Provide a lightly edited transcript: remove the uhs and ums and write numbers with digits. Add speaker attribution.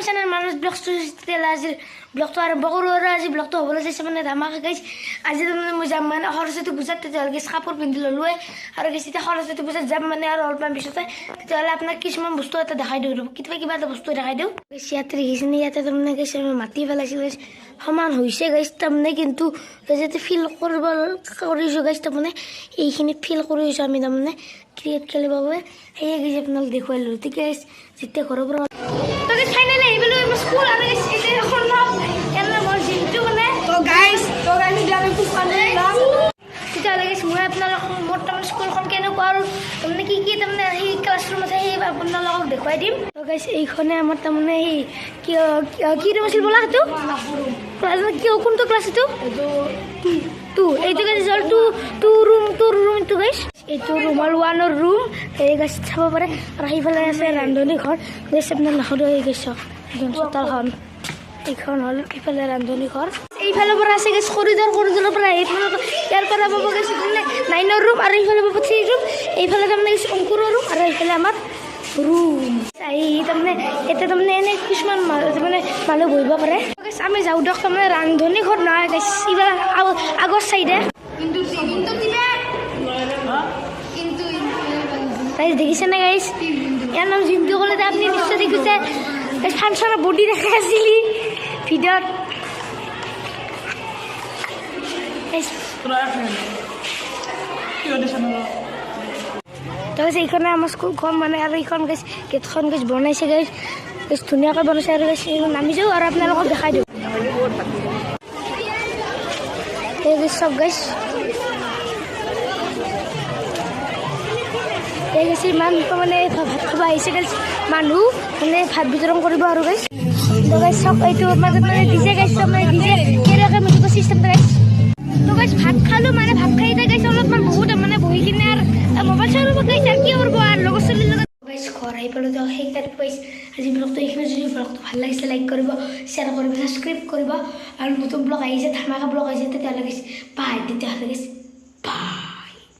Speaker 1: channel মানুষ ব্লগটো আৰম্ভ কৰোঁ আৰু আজি ব্লগটো হ'বলৈ চাইছে মানে ধামাকা গাইছ আজি তাৰমানে মই যাম মানে সৰস্বতী পূজাত তেতিয়াহ'লে গেছ কাপোৰ পিন্ধি ল'লোৱে আৰু গেছ এতিয়া সৰস্বতী পূজাত যাম মানে আৰু অলপমান পিছতে তেতিয়াহ'লে আপোনাক কিছুমান বস্তু এটা দেখাই দিওঁ কেতিয়াবা কিবা এটা বস্তু দেখাই দিওঁ গেছ ইয়াতে দেখিছেনে ইয়াতে তাৰমানে গেছ মাটি পেলাইছিল গেছ সমান হৈছে গেছ তাৰমানে কিন্তু যাতে ফিল কৰিছোঁ গেছ তাৰমানে এইখিনিত ফিল কৰিছোঁ আমি তাৰমানে ক্ৰিকেট খেলিবৰ বাবে সেয়ে গেছ আপোনাক দেখুৱাই ল'লোঁ ঠিক আছে যেতিয়া ঘৰৰ পৰা ফাইনেলি আহি পেলাই স্কুল আৰু তেতিয়াহ'লে মই আপোনালোকক মোৰ তাৰমানে স্কুলখন কেনেকুৱা আৰু তাৰমানে কি কি তাৰমানে সেই ক্লাছৰুম আছে সেই আপোনালোকক দেখুৱাই দিম গাইছ এইখনে আমাৰ তাৰমানে সেই কি ৰুম আছিল বোলা সেইটো ক্লাছ কিয় কোনটো ক্লাছ এইটো টু এইটো গাইছ হ'ল টু ৰুম এইটো গাইছ এইটো ৰুম হ'ল ওৱানৰ ৰুম এই গাইছ চাব পাৰে আৰু সেইফালে আছে ৰান্ধনী ঘৰ গাইছ আপোনাৰ নাহৰ হৈ গৈছ চোতালখন এইখন হ'ল এইফালে ৰান্ধনী ঘৰ এইফালৰ পৰা আছে গেছ কৰিডৰৰ পৰা ইয়াৰ পৰা পাব গেছ নাইনৰ ৰুম আৰু এইফালে পাব 3 ৰুম এইফালে তাৰমানে গেছ অংকুৰৰ ৰুম আৰু এইফালে আমাৰ ৰুম এই তাৰমানে এতিয়া তাৰমানে এনে কিছুমান তাৰমানে মানুহ বহিব পাৰে গেছ আমি যাওঁ দিয়ক তাৰমানে ৰান্ধনী ঘৰ নহয় গেছ এইফালে আগৰ চাইডে গাইছ দেখিছেনে গাইছ ইয়াৰ নাম জিমটো ক'লে আপুনি নিশ্চয় দেখিছে ফাংচনৰ বডি দেখাই আছিলি ভিডিঅ'ত তাৰপিছত এইখনে আমাৰ স্কুলখন মানে আৰু এইখন গেছ গেটখন গেছ বনাইছে গেছ ধুনীয়াকৈ বনাইছে আৰু গেছ এইখন নামি যাওঁ আৰু আপোনালোকক দেখাই দিওঁ এই গেছ চব গেছ এই গেছ ইমান মানে ভাত খাব আহিছে গেছ মানুহ মানে ভাত বিতৰণ কৰিব আৰু গেছ তো গেছ চব এইটো মাজত মানে দিছে গেছ মানে দিছে কেনেকৈ মিলিব চিষ্টেমটো গেছ তো গাইছ ভাত খালোঁ মানে ভাত খাই এতিয়া গাইছ অলপমান বহুত মানে বহি কিনে আৰু মোবাইল চাই ল'ব গাইছ আৰু কি কৰিব আৰু লগৰ ছোৱালীৰ লগত গাইছ ঘৰ আহি পালোঁ তো সেই তাৰিখ পাইছ আজি ব্লগটো এইখিনি যদি ব্লগটো ভাল লাগিছে লাইক কৰিব শ্বেয়াৰ কৰিব ছাবস্ক্ৰাইব কৰিব আৰু নতুন ব্লগ আহিছে ধামাকা ব্লগ আহিছে তেতিয়াহ'লে গাইছ বাই তেতিয়াহ'লে গাইছ বাই